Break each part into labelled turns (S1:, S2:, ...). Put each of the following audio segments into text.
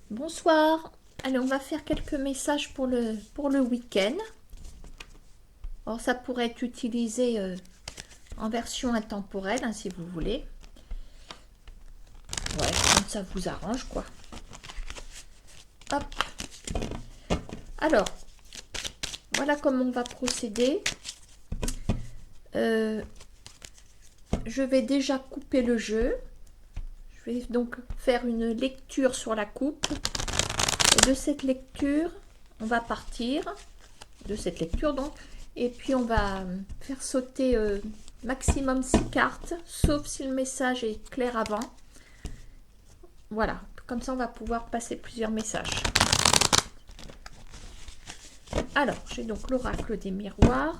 S1: Bonsoir. Allez, on va faire quelques messages pour le week-end. Alors, ça pourrait être utilisé en version intemporelle, hein, si vous voulez. Ouais, comme ça vous arrange, quoi. Hop. Alors, voilà comment on va procéder. Je vais déjà couper le jeu. Je vais donc faire une lecture sur la coupe. Et de cette lecture, on va partir. De cette lecture, donc. Et puis, on va faire sauter maximum 6 cartes, sauf si le message est clair avant. Voilà, comme ça, on va pouvoir passer plusieurs messages. Alors, j'ai donc l'oracle des miroirs.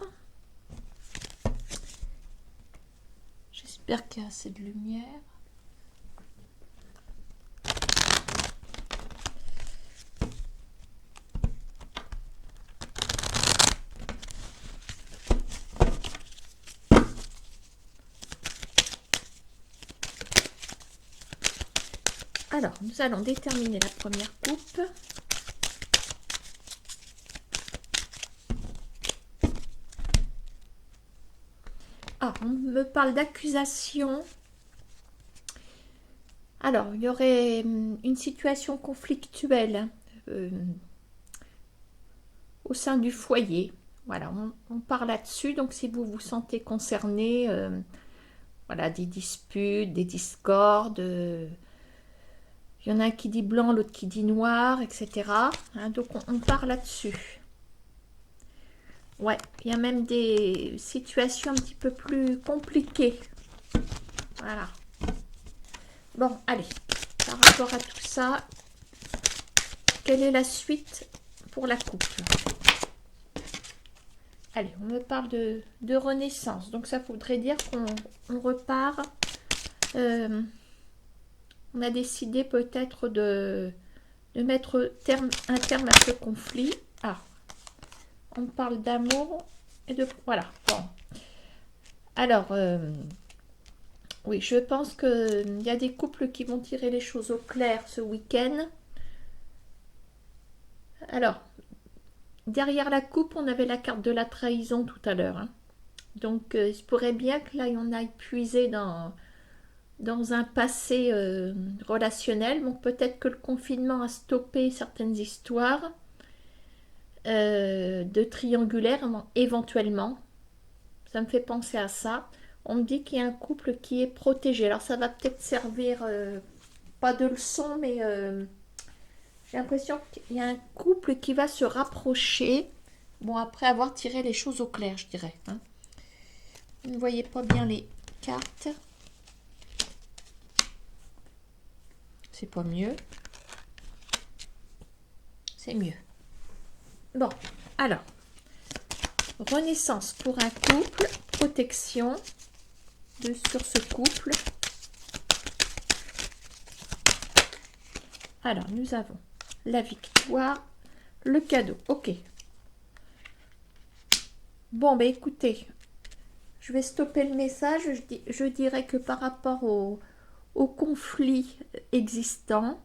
S1: J'espère qu'il y a assez de lumière. Alors, nous allons déterminer la première coupe. Ah, on me parle d'accusation. Alors, il y aurait une situation conflictuelle au sein du foyer. Voilà, on parle là-dessus. Donc, si vous vous sentez concerné, voilà, des disputes, des discordes. Il y en a un qui dit blanc, l'autre qui dit noir, etc. Hein, donc, on parle là-dessus. Ouais, il y a même des situations un petit peu plus compliquées. Voilà. Bon, allez. Par rapport à tout ça, quelle est la suite pour la coupe? Allez, on me parle de renaissance. Donc, ça voudrait dire qu'on repart. On a décidé peut-être de mettre un terme à ce conflit. Ah, on parle d'amour et de... Voilà, bon. Alors, oui, je pense qu'il y a des couples qui vont tirer les choses au clair ce week-end. Alors, derrière la coupe, on avait la carte de la trahison tout à l'heure. Hein. Donc, il se pourrait bien que là, on aille puiser dans un passé relationnel. Donc, peut-être que le confinement a stoppé certaines histoires de triangulaire, éventuellement. Ça me fait penser à ça. On me dit qu'il y a un couple qui est protégé. Alors, ça va peut-être servir, pas de leçon, mais j'ai l'impression qu'il y a un couple qui va se rapprocher. Bon, après avoir tiré les choses au clair, je dirais. Hein. Vous ne voyez pas bien les cartes. C'est pas mieux. C'est mieux. Bon, alors. Renaissance pour un couple. Protection sur ce couple. Alors, nous avons la victoire, le cadeau. Ok. Bon, ben écoutez, je vais stopper le message. Je dirais que par rapport au conflit existant,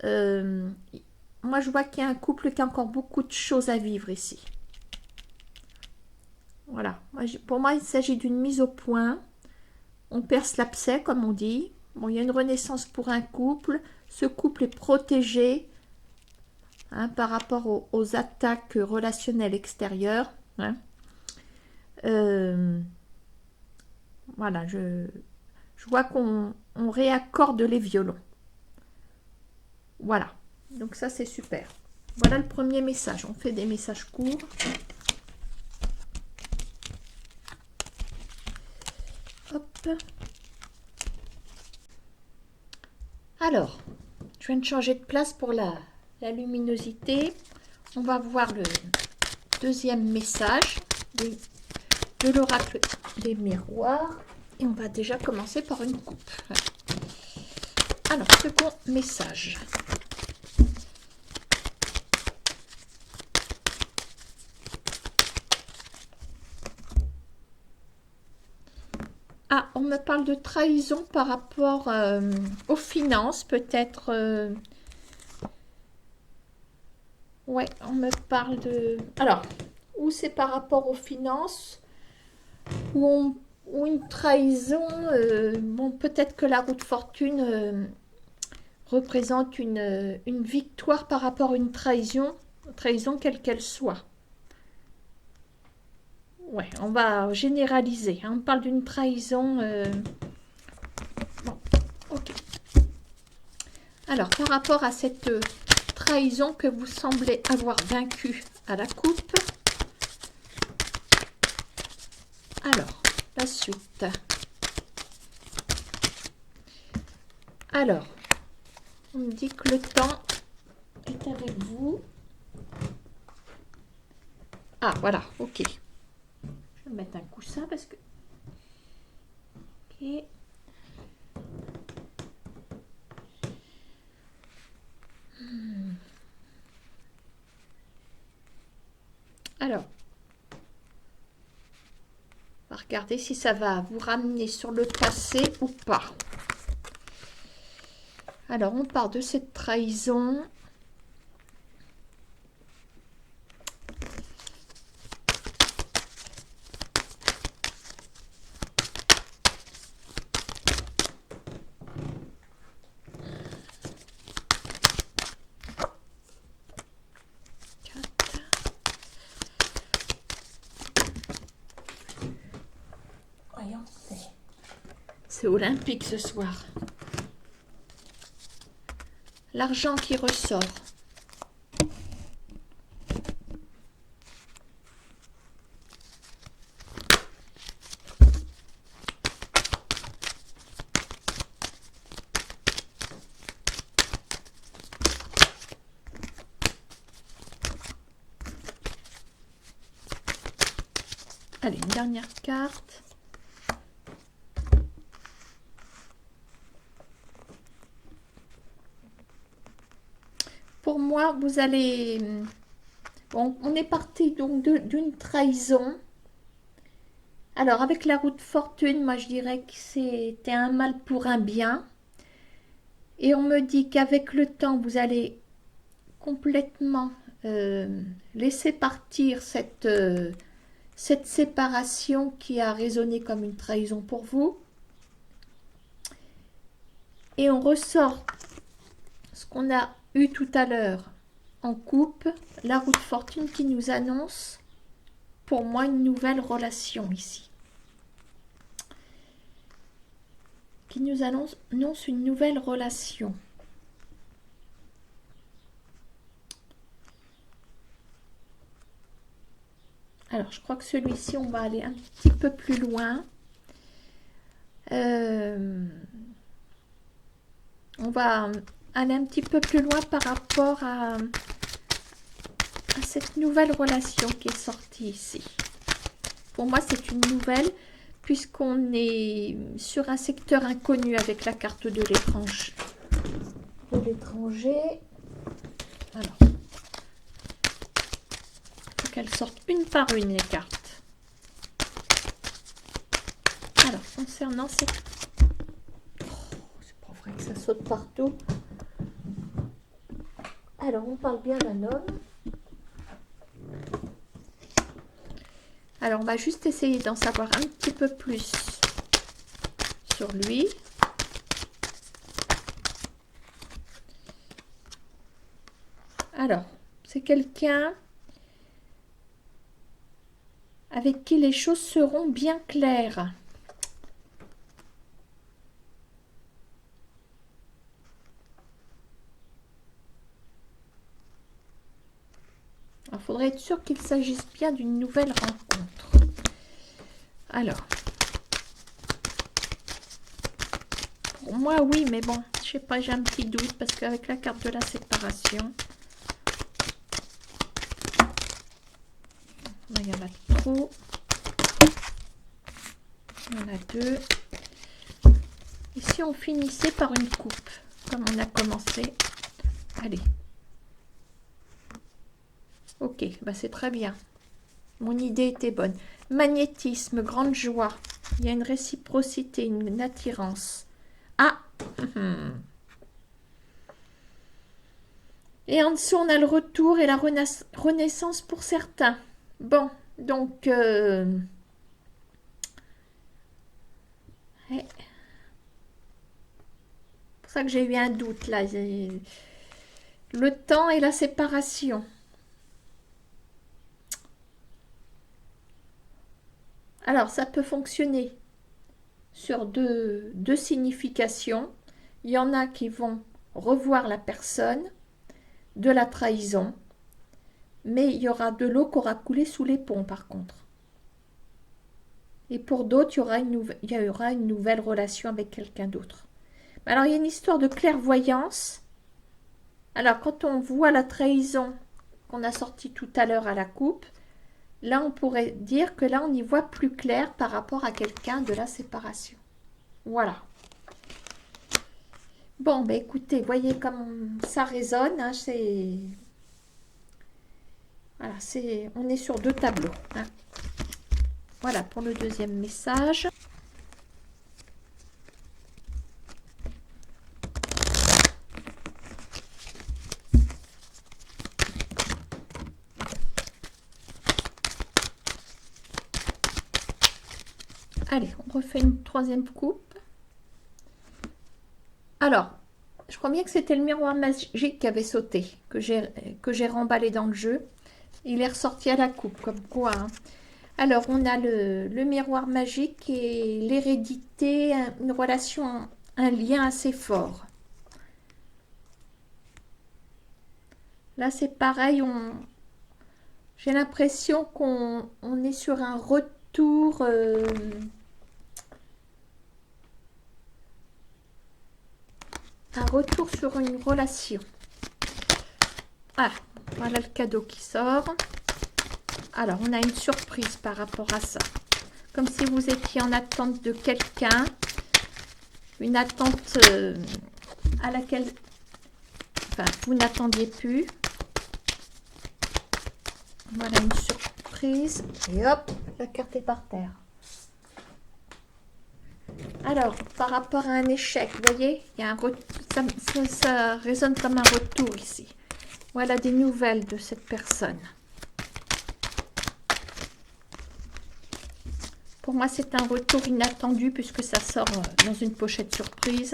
S1: moi je vois qu'il y a un couple qui a encore beaucoup de choses à vivre ici. Voilà. Pour moi, il s'agit d'une mise au point. On perce l'abcès, comme on dit. Bon, il y a une renaissance pour un couple. Ce couple est protégé hein, par rapport aux attaques relationnelles extérieures. Hein. Voilà, je vois qu'on réaccorde les violons. Voilà, donc ça c'est super. Voilà le premier message. On fait des messages courts. Hop. Alors, je viens de changer de place pour la luminosité. On va voir le deuxième message de l'oracle des miroirs. Et on va déjà commencer par une coupe. Alors, second message. Ah, on me parle de trahison par rapport aux finances, peut-être Ouais, on me parle de... Alors, ou c'est par rapport aux finances, ou une trahison. Bon, peut-être que la roue de fortune représente une victoire par rapport à une trahison quelle qu'elle soit. Ouais, on va généraliser, hein. On parle d'une trahison. Bon, ok. Alors, par rapport à cette trahison que vous semblez avoir vaincue à la coupe, alors, la suite. Alors, on me dit que le temps est avec vous. Ah, voilà, ok. Je vais mettre un coussin parce que... Ok. Alors, on va regarder si ça va vous ramener sur le passé ou pas. Alors, on part de cette trahison. Voyons, c'est olympique ce soir. L'argent qui ressort. Allez, une dernière carte. Pour moi, vous allez... Bon, on est parti donc d'une trahison. Alors, avec la roue de fortune, moi je dirais que c'était un mal pour un bien. Et on me dit qu'avec le temps, vous allez complètement laisser partir cette séparation qui a résonné comme une trahison pour vous. Et on ressort ce qu'on a eu tout à l'heure en coupe, la roue de fortune qui nous annonce, pour moi, une nouvelle relation ici. Qui nous annonce une nouvelle relation. Alors, je crois que celui-ci, on va aller un petit peu plus loin. On va aller un petit peu plus loin par rapport à cette nouvelle relation qui est sortie ici. Pour moi, c'est une nouvelle puisqu'on est sur un secteur inconnu avec la carte de l'étranger. Alors, il faut qu'elles sortent une par une, les cartes. Alors, concernant cette... c'est pas vrai que ça saute partout. Alors, on parle bien d'un homme. Alors, on va juste essayer d'en savoir un petit peu plus sur lui. Alors, c'est quelqu'un avec qui les choses seront bien claires. Il faudrait être sûr qu'il s'agisse bien d'une nouvelle rencontre. Alors, pour moi, oui, mais bon, je sais pas, j'ai un petit doute parce qu'avec la carte de la séparation, il y en a trop. Il y en a deux. Et si on finissait par une coupe, comme on a commencé? Allez. Ok, bah c'est très bien. Mon idée était bonne. Magnétisme, grande joie. Il y a une réciprocité, une attirance. Ah Et en dessous, on a le retour et la renaissance pour certains. Bon, donc... c'est pour ça que j'ai eu un doute là. Le temps et la séparation. Alors, ça peut fonctionner sur deux significations. Il y en a qui vont revoir la personne, de la trahison, mais il y aura de l'eau qui aura coulé sous les ponts par contre. Et pour d'autres, il y aura une nouvelle relation avec quelqu'un d'autre. Alors, il y a une histoire de clairvoyance. Alors, quand on voit la trahison qu'on a sortie tout à l'heure à la coupe, là, on pourrait dire que là, on y voit plus clair par rapport à quelqu'un de la séparation. Voilà. Bon, ben écoutez, voyez comme ça résonne. Hein, voilà, on est sur deux tableaux. Hein. Voilà pour le deuxième message. Allez, on refait une troisième coupe. Alors, je crois bien que c'était le miroir magique qui avait sauté, que j'ai remballé dans le jeu. Il est ressorti à la coupe, comme quoi. Hein. Alors, on a le miroir magique et l'hérédité, une relation, un lien assez fort. Là, c'est pareil, j'ai l'impression qu'on est sur un retour... un retour sur une relation. Ah, voilà le cadeau qui sort. Alors, on a une surprise par rapport à ça. Comme si vous étiez en attente de quelqu'un. Une attente à laquelle vous n'attendiez plus. Voilà une surprise. Et hop, la carte est par terre. Alors, par rapport à un échec, vous voyez, il y a ça résonne comme un retour ici. Voilà des nouvelles de cette personne. Pour moi, c'est un retour inattendu puisque ça sort dans une pochette surprise.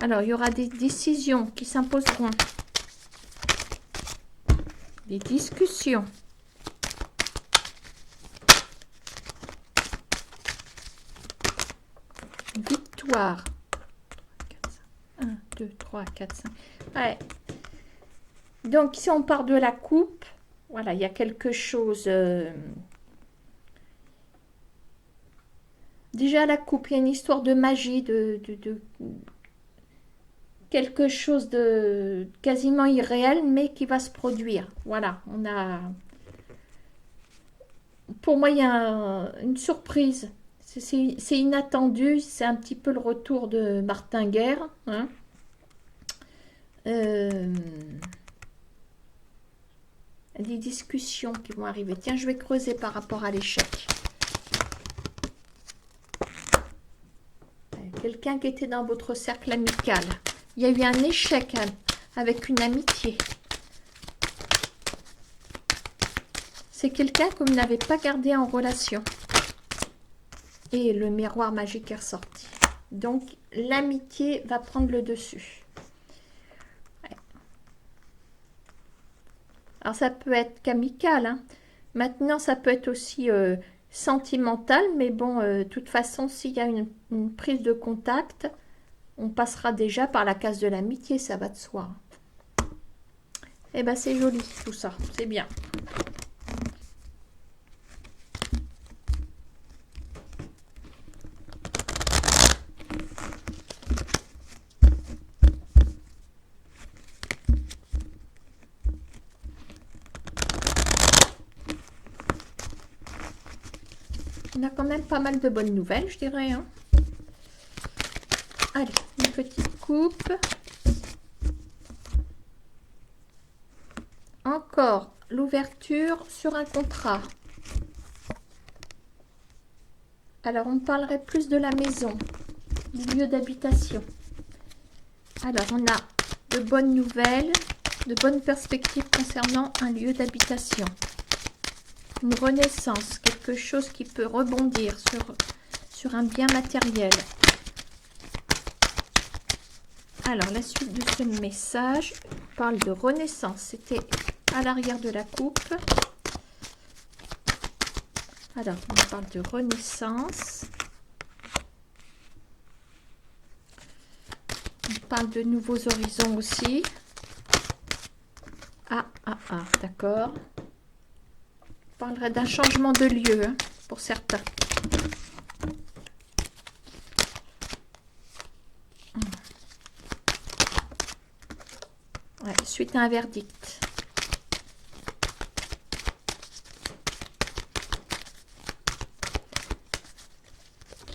S1: Alors, il y aura des décisions qui s'imposeront. Des discussions. Victoire. 1, 2, 3, 4, 5. Ouais. Donc, si on part de la coupe, voilà, il y a quelque chose... Déjà, la coupe, il y a une histoire de magie, de quelque chose de quasiment irréel, mais qui va se produire. Voilà, on a... Pour moi, il y a une surprise. C'est inattendu, c'est un petit peu le retour de Martin Guerre. Hein. Des discussions qui vont arriver. Tiens, je vais creuser par rapport à l'échec. Quelqu'un qui était dans votre cercle amical. Il y a eu un échec avec une amitié. C'est quelqu'un que vous n'avez pas gardé en relation. Et le miroir magique est ressorti. Donc, l'amitié va prendre le dessus. Ouais. Alors, ça peut être qu'amical. Hein. Maintenant, ça peut être aussi sentimental. Mais bon, de toute façon, s'il y a une prise de contact, on passera déjà par la case de l'amitié. Ça va de soi. Eh bien, c'est joli tout ça. C'est bien. On a quand même pas mal de bonnes nouvelles, je dirais. Hein. Allez, une petite coupe. Encore l'ouverture sur un contrat. Alors, on parlerait plus de la maison. du lieu d'habitation. Alors, on a de bonnes nouvelles, de bonnes perspectives concernant un lieu d'habitation. Une renaissance, quelque chose qui peut rebondir sur un bien matériel. Alors, la suite de ce message parle de renaissance. C'était à l'arrière de la coupe. Alors, on parle de renaissance. On parle de nouveaux horizons aussi. D'accord. On parlerait d'un changement de lieu, hein, pour certains. Ouais, suite à un verdict.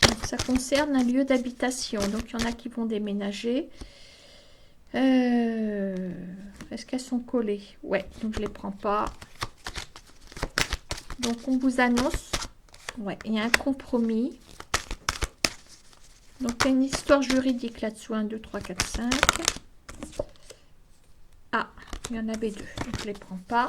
S1: Donc, ça concerne un lieu d'habitation. Donc, il y en a qui vont déménager. Est-ce qu'elles sont collées? Ouais, donc je les prends pas. Donc, on vous annonce. Ouais, il y a un compromis. Donc, il y a une histoire juridique là-dessous. 1, 2, 3, 4, 5. Ah, il y en avait 2. Donc, je les prends pas.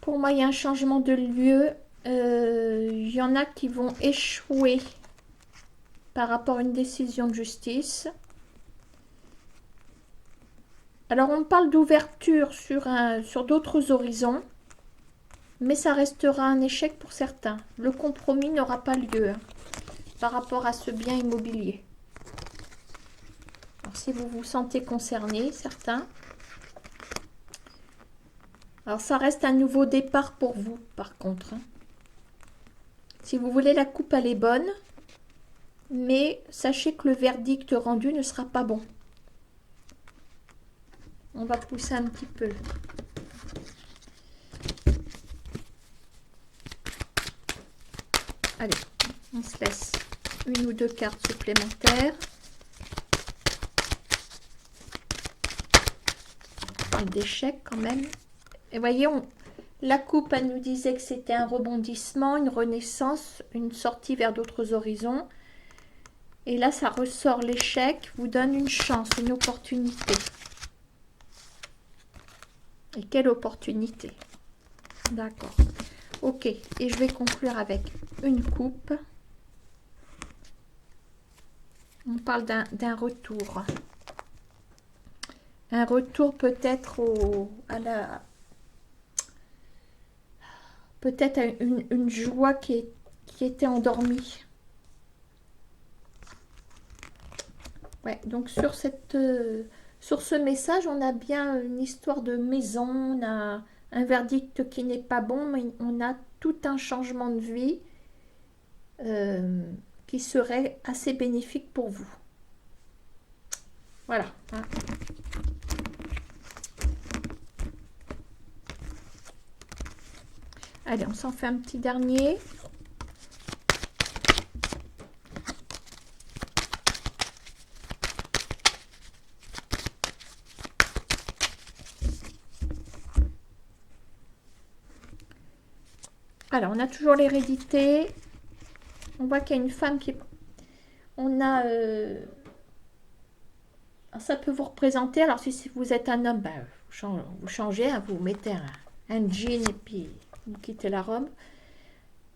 S1: Pour moi, il y a un changement de lieu. Il y en a qui vont échouer par rapport à une décision de justice. Alors, on parle d'ouverture sur d'autres horizons, mais ça restera un échec pour certains. Le compromis n'aura pas lieu, hein, par rapport à ce bien immobilier. Alors, si vous vous sentez concerné, certains. Alors, ça reste un nouveau départ pour vous, par contre, hein. Si vous voulez, la coupe, elle est bonne, mais sachez que le verdict rendu ne sera pas bon. On va pousser un petit peu. Allez, on se laisse 1 ou 2 cartes supplémentaires. D'échec quand même. Et voyez, la coupe, elle nous disait que c'était un rebondissement, une renaissance, une sortie vers d'autres horizons. Et là, ça ressort l'échec, vous donne une chance, une opportunité. Et quelle opportunité! D'accord. Ok, et je vais conclure avec une coupe. On parle d'un retour. Un retour peut-être peut-être à une joie qui était endormie. Ouais, donc sur ce message, on a bien une histoire de maison, on a un verdict qui n'est pas bon, mais on a tout un changement de vie qui serait assez bénéfique pour vous. Voilà. Hein. Allez, on s'en fait un petit dernier. Alors, on a toujours l'hérédité. On voit qu'il y a une femme qui... On a... ça peut vous représenter. Alors, si vous êtes un homme, ben, vous changez, hein, vous mettez un jean et puis vous quittez la robe.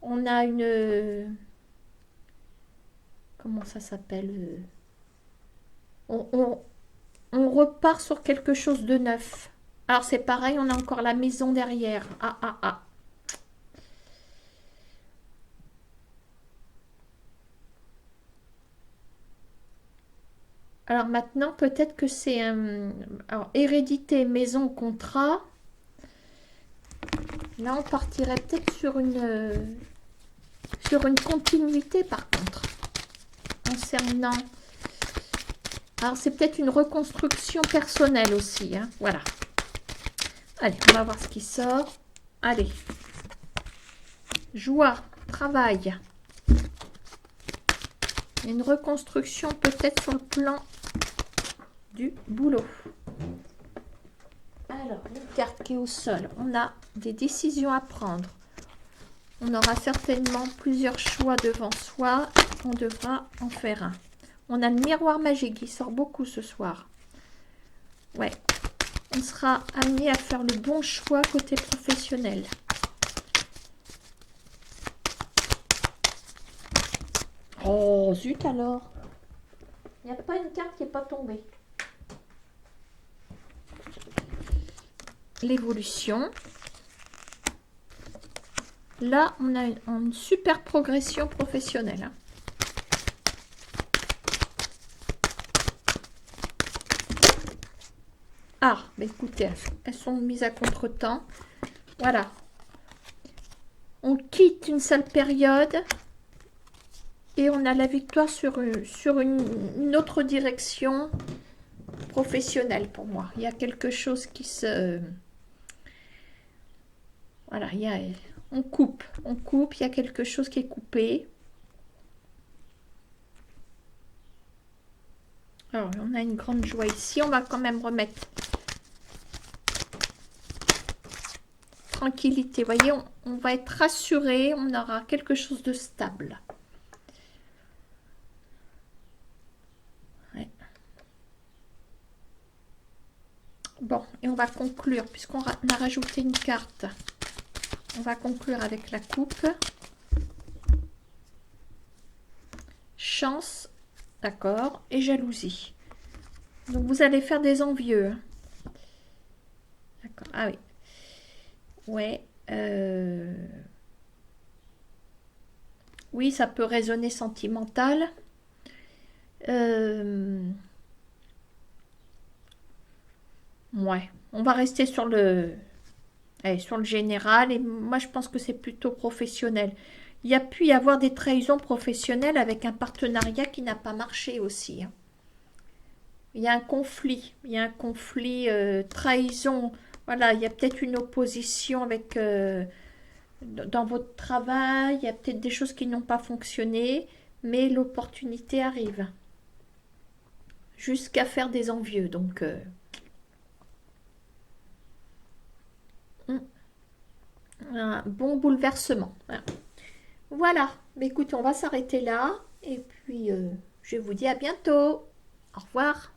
S1: On a une... comment ça s'appelle? On repart sur quelque chose de neuf. Alors, c'est pareil, on a encore la maison derrière. Ah. Alors maintenant, peut-être que c'est hérédité, maison, contrat. Là, on partirait peut-être sur une continuité, par contre. Concernant... Alors, c'est peut-être une reconstruction personnelle aussi. Hein, voilà. Allez, on va voir ce qui sort. Allez. Joie, travail. Une reconstruction peut-être sur le plan du boulot. Alors, une carte qui est au sol. On a des décisions à prendre. On aura certainement plusieurs choix devant soi. On devra en faire un. On a le miroir magique qui sort beaucoup ce soir. Ouais. On sera amené à faire le bon choix côté professionnel. Oh, zut alors. Il n'y a pas une carte qui n'est pas tombée. L'évolution. Là, on a une super progression professionnelle. Hein. Ah, mais écoutez, elles sont mises à contre-temps. Voilà. On quitte une sale période et on a la victoire sur une autre direction professionnelle pour moi. Il y a quelque chose qui se... Voilà, on coupe, il y a quelque chose qui est coupé. Alors, on a une grande joie ici. On va quand même remettre tranquillité. Vous voyez, on va être rassuré. On aura quelque chose de stable. Ouais. Bon, et on va conclure, puisqu'on a rajouté une carte. On va conclure avec la coupe. Chance, d'accord, et jalousie. Donc, vous allez faire des envieux. D'accord, ah oui. Ouais. Oui, ça peut résonner sentimental. Ouais, on va rester sur sur le général. Et moi, je pense que c'est plutôt professionnel. Il y a pu y avoir des trahisons professionnelles avec un partenariat qui n'a pas marché aussi. Hein. Il y a un conflit. Il y a un conflit, trahison. Voilà, il y a peut-être une opposition avec... dans votre travail, il y a peut-être des choses qui n'ont pas fonctionné, mais l'opportunité arrive. Jusqu'à faire des envieux, donc... un bon bouleversement. Voilà. Mais écoutez, on va s'arrêter là. Et puis, je vous dis à bientôt. Au revoir.